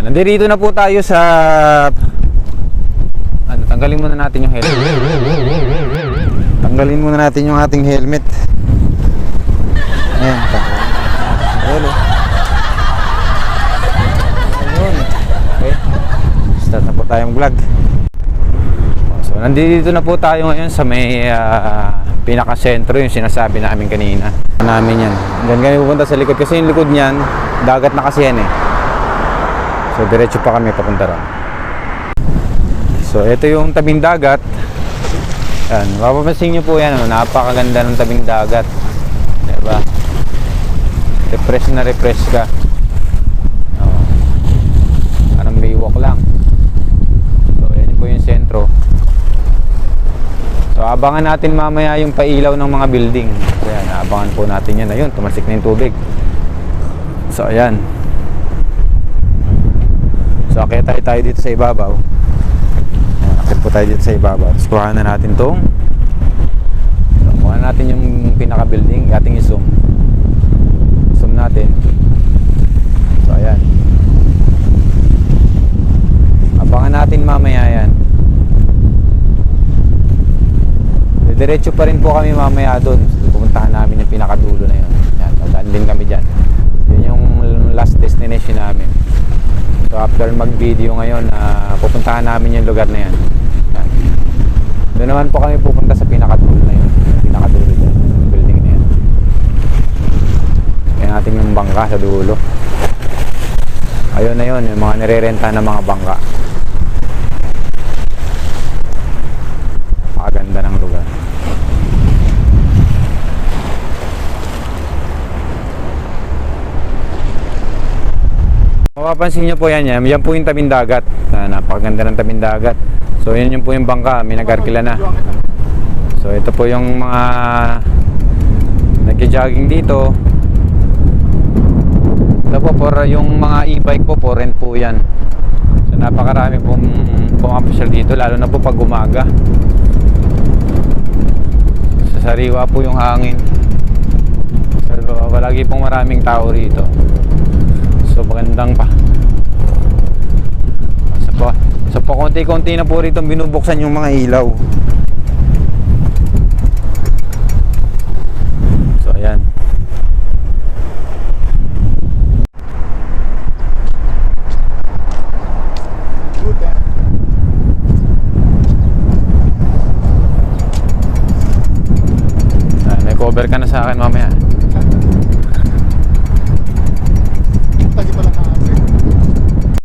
Nandito na po tayo sa tanggalin muna natin yung helmet. Tanggalin muna natin yung ating helmet. Ayan, ayun. Okay. Start na po tayong vlog. So nandito na po tayo ngayon sa may pinaka-sentro, yung sinasabi namin kanina. Namin yan. Diyan kami pupunta sa likod kasi yung likod niyan, dagat na kasi yan eh. So diretso pa kami papunta ron. So ito yung tabing dagat. Yan, mapapansin nyo po yan, napakaganda ng tabing dagat. Diba? Refresh na refresh ka. Parang baywalk lang. So yan po yung sentro. So abangan natin mamaya yung pailaw ng mga building. So yan, abangan po natin yan. Ayun, tumasik na yung tubig. So ayan. So akit tayo dito sa ibabaw. Ayan, akit po tayo dito sa ibabaw. Tapos kuha na natin tong kuha natin yung pinaka building. Ating i-zoom. Zoom natin. So ayan. Abangan natin mamaya yan. Diretso pa rin po kami mamaya doon. Pupuntahan namin yung pinakadulo na yun. Yan, dadaan din kami dyan. Yun yung last destination namin. So after mag-video ngayon, pupuntahan namin yung lugar na yan. Yan. Doon naman po kami pupunta sa pinakadulo na yun. Pinakadulo dyan, yung building na yan. Kaya natin yung bangka sa dulo. Ayun na yun, yung mga nirerenta na mga bangka. Pakaganda ng lugar. Mapapansin nyo po yan, yan po yung tabing dagat. Napakaganda ng tabing dagat. So yun po yung bangka, may nag-arkila na. So ito po yung mga nag-jogging dito. Ito po, for yung mga e-bike po, for rent po yan. So napakarami pong pumapasyal dito, lalo na po pag umaga. Sa sariwa po yung hangin. So palagi pong maraming tao rito. So magandang pa. So po konti-konti na po rito binubuksan yung mga ilaw. So ayan. May cover ka na sa akin mamaya.